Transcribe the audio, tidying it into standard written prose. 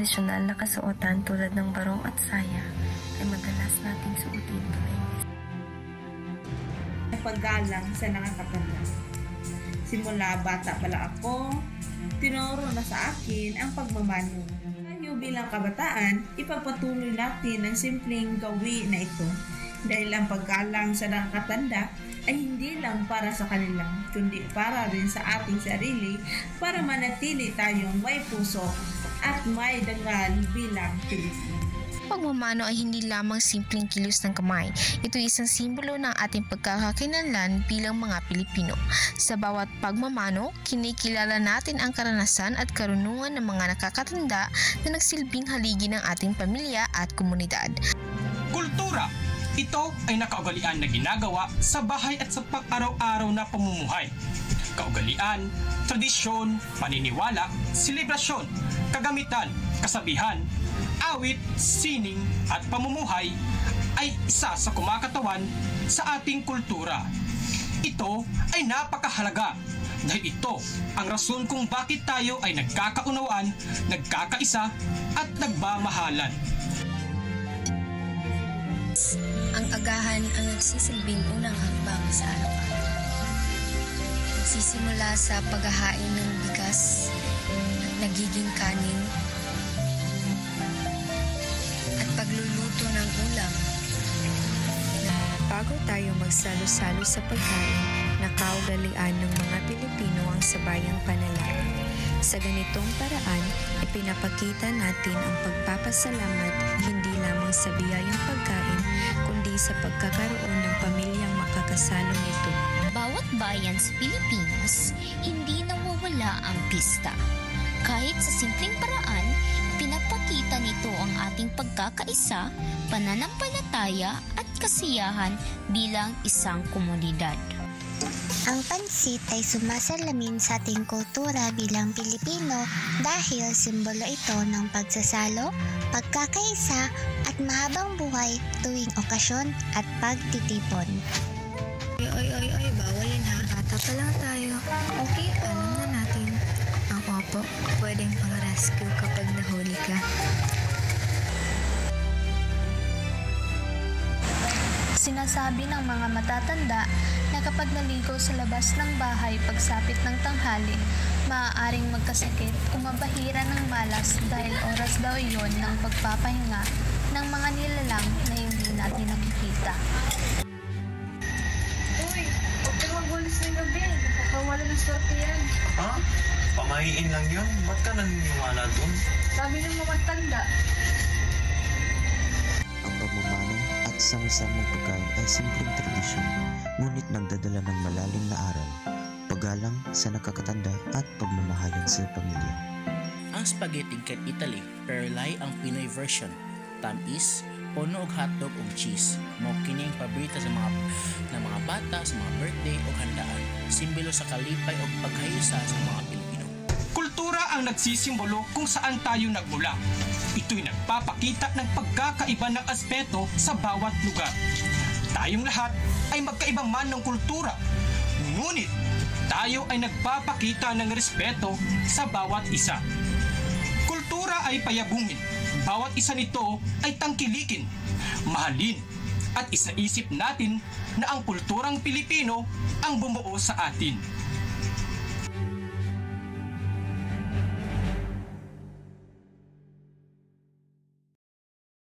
tradisyonal na kasuotan tulad ng barong at saya ay madalas nating suotin tuwing paggalang sa nakakatanda. Simula bata pala ako, tinuro na sa akin ang pagmamano. Tayo bilang kabataan, ipagpatuloy natin ang simpleng gawi na ito dahil ang paggalang sa nakakatanda ay hindi lang para sa kanila, kundi para rin sa ating sarili para manatili tayong may puso at may dangal bilang Pilipino. Pagmamano ay hindi lamang simpleng kilos ng kamay. Ito ay isang simbolo ng ating pagkakakilanlan bilang mga Pilipino. Sa bawat pagmamano, kinikilala natin ang karanasan at karunungan ng mga nakakatanda na nagsilbing haligi ng ating pamilya at komunidad. Kultura. Ito ay nakaugalian na ginagawa sa bahay at sa pang-araw-araw na pamumuhay. Kaugalian, tradisyon, paniniwala, selebrasyon, kagamitan, kasabihan, awit, sining at pamumuhay ay isa sa kumakatawan sa ating kultura. Ito ay napakahalaga dahil ito ang rason kung bakit tayo ay nagkakaunawaan, nagkakaisa at nagmamahalan. Ang agahan ang nagsisilbing unang hakbang sa araw-araw. Nagsisimula sa paghahain ng bigas at nagiging kanin at pagluluto ng ulam. Bago tayo magsalo-salo sa pagkain, nakaugalian ng mga Pilipino ang sabayang panalangin. Sa ganitong paraan, ipinapakita natin ang pagpapasalamat hindi lamang sa biyayang pagkain, kundi sa pagkakaroon ng pamilyang makakasalo nito. Bawat bayan sa Pilipinas, hindi nawawala ang pista. Kahit sa simpleng paraan, pinapakita nito ang ating pagkakaisa, pananampalataya at kasiyahan bilang isang komunidad. Ang pansit ay sumasalamin sa ating kultura bilang Pilipino dahil simbolo ito ng pagsasalo, pagkakaisa at mahabang buhay tuwing okasyon at pagtitipon. Ay, bawal yun ha. Bata pa lang tayo. Okay, alam na natin. Ang opo, pwedeng pang-rescue kapag nahuli ka. Sinasabi ng mga matatanda na kapag naligo sa labas ng bahay pagsapit ng tanghali, maaaring magkasakit o mabahira ng malas dahil oras daw iyon ng pagpapahinga ng mga nilalang na hindi natin nakikita. Uy, huwag kang magwalis ng gabi. Nakakawala ng swerte yan. Ha? Pamahiin lang yun? Ba't ka naniniwala dun? Sabi ng mga tanda. Ang pagmamano at sama-samang pagkain ay simpleng tradisyon, ngunit nagdadala ng malalim na aral, paggalang sa nakakatanda at pagmamahalan sa pamilya. Ang spaghetti kay Italy, perlay ang Pinoy version. Tamis, puno og hotdog ug cheese. Mao kining paborito sa mga bata sa mga birthday o handaan. Simbolo sa kalipay o pagkayusa sa mga Pilipino. Kultura ang nagsisimbolo kung saan tayo nagmula. Ito'y nagpapakita ng pagkakaiba ng aspeto sa bawat lugar. Tayong lahat ay magkaiba man ng kultura, ngunit tayo ay nagpapakita ng respeto sa bawat isa. Kultura ay payagungin. Bawat isa nito ay tangkilikin, mahalin, at isaisip natin na ang kulturang Pilipino ang bumuo sa atin.